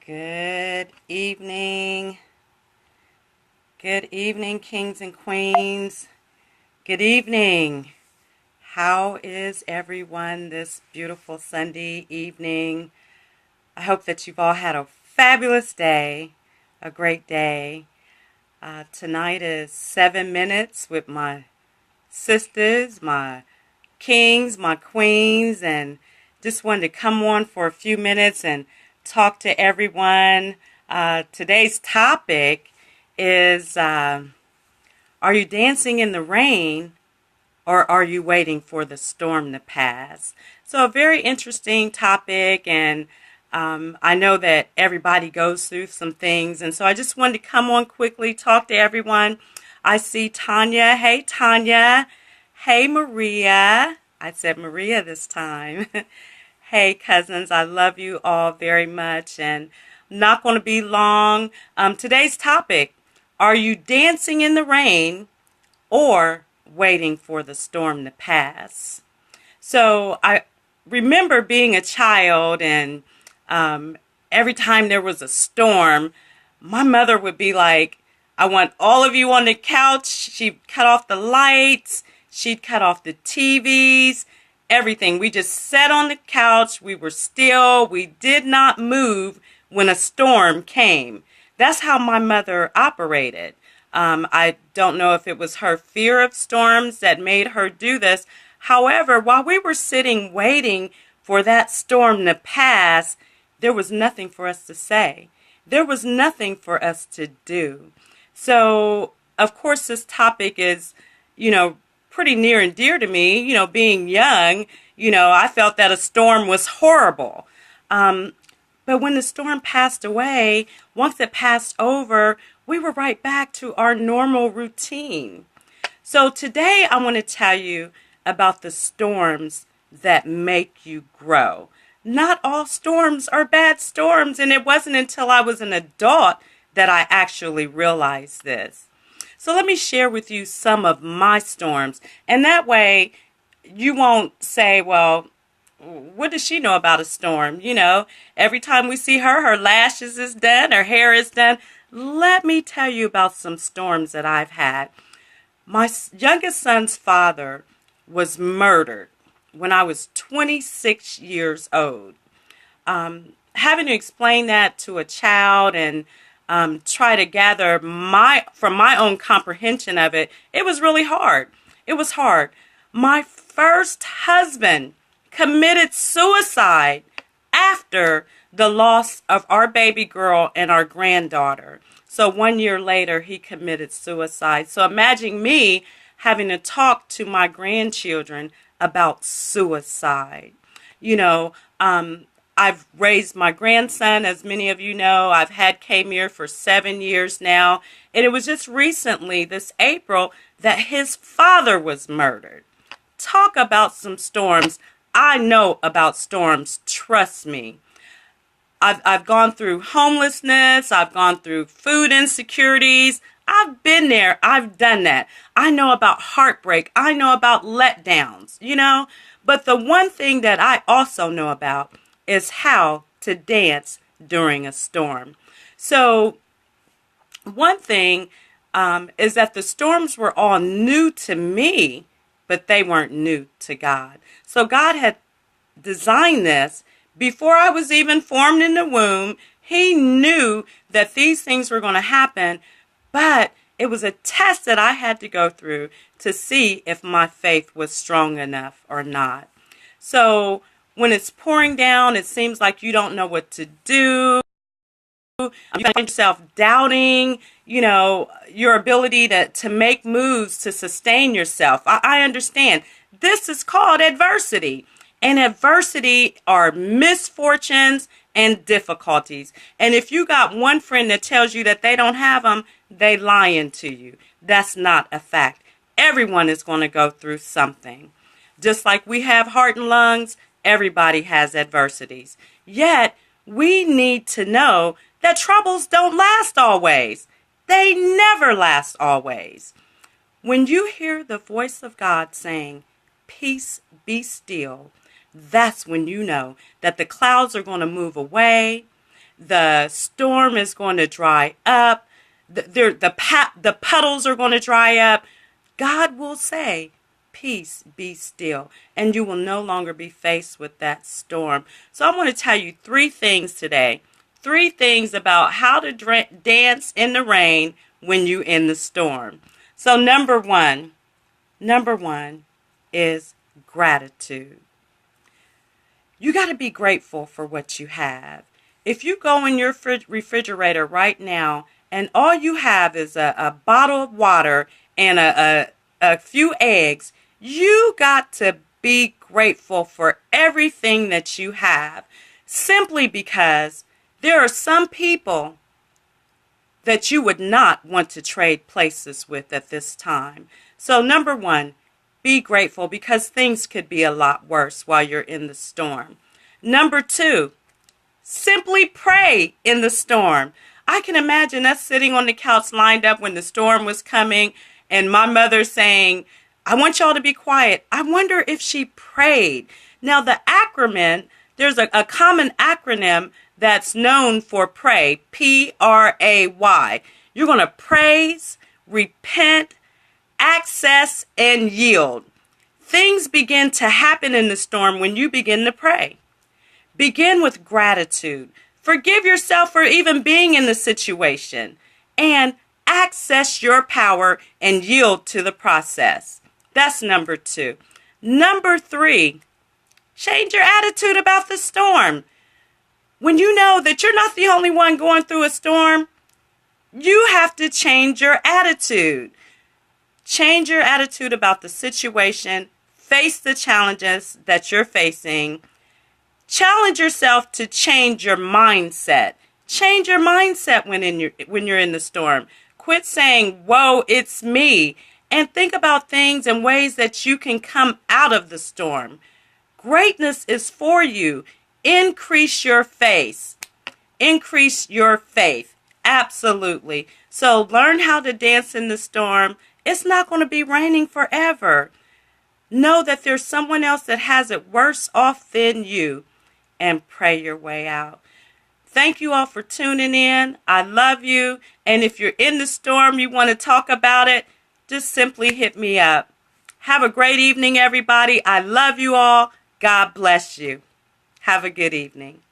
Good evening. Good evening, kings and queens. Good evening. How is everyone this beautiful Sunday evening? I hope that you've all had a fabulous day, a great day. Tonight is 7 minutes with my sisters, my kings, my queens, and just wanted to come on for a few minutes and talk to everyone. Today's topic is are you dancing in the rain or are you waiting for the storm to pass? So a very interesting topic, and I know that everybody goes through some things, and so I just wanted to come on quickly, talk to everyone. I see Tanya. Hey, Tanya. Hey, Maria. I said Maria this time. Hey, cousins, I love you all very much, and not going to be long. Today's topic, are you dancing in the rain or waiting for the storm to pass? So I remember being a child, and every time there was a storm, my mother would be like, I want all of you on the couch. She'd cut off the lights. She'd cut off the TVs, everything. We just sat on the couch. We were still. We did not move when a storm came. That's how my mother operated. I don't know if it was her fear of storms that made her do this. However, while we were sitting waiting for that storm to pass, there was nothing for us to say. There was nothing for us to do. So, of course, this topic is, pretty near and dear to me. Being young, I felt that a storm was horrible. But when the storm passed away, once it passed over, we were right back to our normal routine. So today I want to tell you about the storms that make you grow. Not all storms are bad storms, and it wasn't until I was an adult that I actually realized this. So let me share with you some of my storms, and that way you won't say, well, what does she know about a storm? Every time we see her, her lashes is done, her hair is done. Let me tell you about some storms that I've had. My youngest son's father was murdered when I was 26 years old. Having to explain that to a child and try to gather from my own comprehension of it, it was really hard. It was hard. My first husband committed suicide after the loss of our baby girl and our granddaughter. So 1 year later, he committed suicide. So imagine me having to talk to my grandchildren about suicide. I've raised my grandson, as many of you know. I've had Kamir for 7 years now. And it was just recently, this April, that his father was murdered. Talk about some storms. I know about storms, trust me. I've gone through homelessness. I've gone through food insecurities. I've been there. I've done that. I know about heartbreak. I know about letdowns, But the one thing that I also know about is how to dance during a storm. So one thing is that the storms were all new to me, but they weren't new to God. So God had designed this before I was even formed in the womb. He knew that these things were going to happen, but it was a test that I had to go through to see if my faith was strong enough or not. So when it's pouring down, it seems like you don't know what to do. You find yourself doubting, your ability to make moves to sustain yourself. I understand. This is called adversity. And adversity are misfortunes and difficulties. And if you got one friend that tells you that they don't have them, they lying to you. That's not a fact. Everyone is going to go through something. Just like we have heart and lungs, everybody has adversities. Yet, we need to know that troubles don't last always. They never last always. When you hear the voice of God saying, "Peace, be still," that's when you know that the clouds are going to move away, the storm is going to dry up. The puddles are going to dry up. God will say, peace, be still, and you will no longer be faced with that storm. So I want to tell you 3 things today. 3 things about how to dance in the rain when you're in the storm. So number one is gratitude. You got to be grateful for what you have. If you go in your refrigerator right now and all you have is a bottle of water and a few eggs, you got to be grateful for everything that you have, simply because there are some people that you would not want to trade places with at this time. So number 1, be grateful, because things could be a lot worse while you're in the storm. Number 2, simply pray in the storm. I can imagine us sitting on the couch lined up when the storm was coming and my mother saying, I want y'all to be quiet. I wonder if she prayed. Now the acronym, there's a common acronym that's known for pray, P-R-A-Y. You're going to praise, repent, access, and yield. Things begin to happen in the storm when you begin to pray. Begin with gratitude. Forgive yourself for even being in the situation, and access your power and yield to the process. That's number 2. Number 3, change your attitude about the storm. When you know that you're not the only one going through a storm, you have to change your attitude. Change your attitude about the situation. Face the challenges that you're facing. Challenge yourself to change your mindset. Change your mindset when you're in the storm. Quit saying, whoa, it's me. And think about things and ways that you can come out of the storm. Greatness is for you. Increase your faith. Increase your faith. Absolutely. So learn how to dance in the storm. It's not going to be raining forever. Know that there's someone else that has it worse off than you, and pray your way out. Thank you all for tuning in. I love you. And if you're in the storm, you want to talk about it, just simply hit me up. Have a great evening, everybody. I love you all. God bless you. Have a good evening.